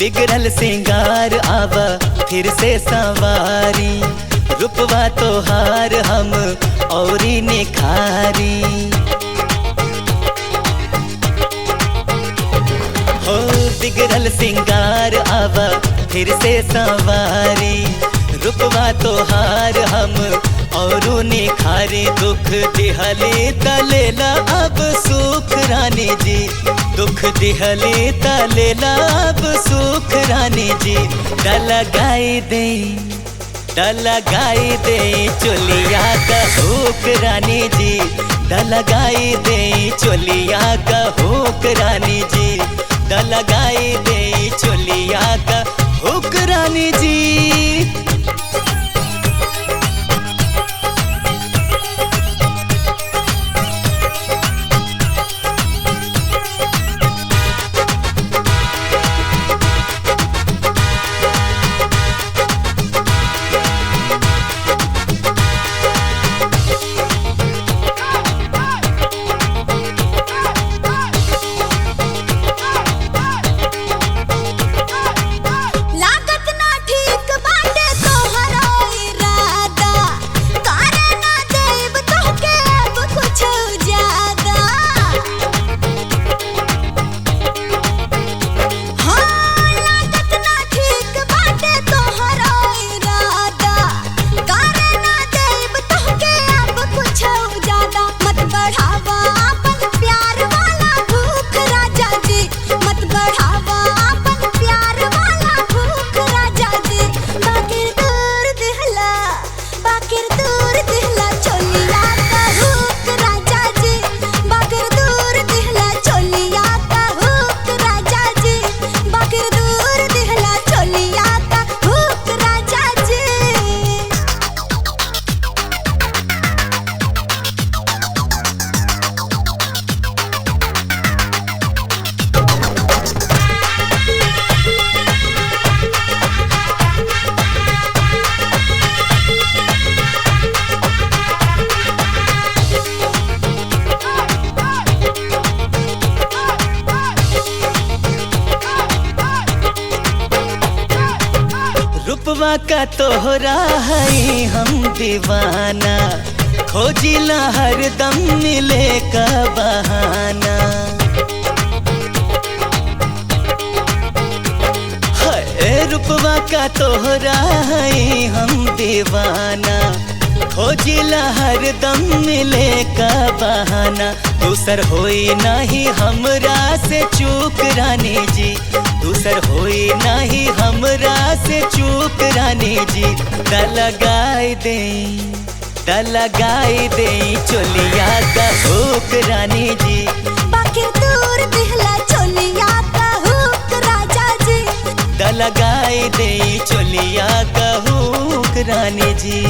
बिगड़ल सिंगार आवा फिर से सवारी, रूपवा तोहार हम औरी निखारी। हो बिगड़ल सिंगार आवा फिर से सवारी, रूपवा तोहार हम औरू निखारी। दुख दिहली तलेला अब सुख रानी जी, दुख दिहली तलेला अब सुख रानी जी। डलगाई दे चोलिया का हुक रानी जी, डलगाई दे चोलिया का हुक रानी जी, डलगाई दे चोलिया का हुक रानी जी। रूपवा का तोहरा है हम दीवाना, खोजिला हरदम मिले का बहाना। है रूपवा का तोहरा है हम दीवाना, खोजिला हरदम मिले का बहाना। दूसर होई नहीं हमरा से चूक रानी जी, दूसर होई नहीं हमरा से चूक रानी जी। डलगाई दे चोलिया का हुक रानी जी, बाकिर दूर दिहला चोलिया का हुक राजा जी। डलगाई दे चोलिया का हुक रानी जी।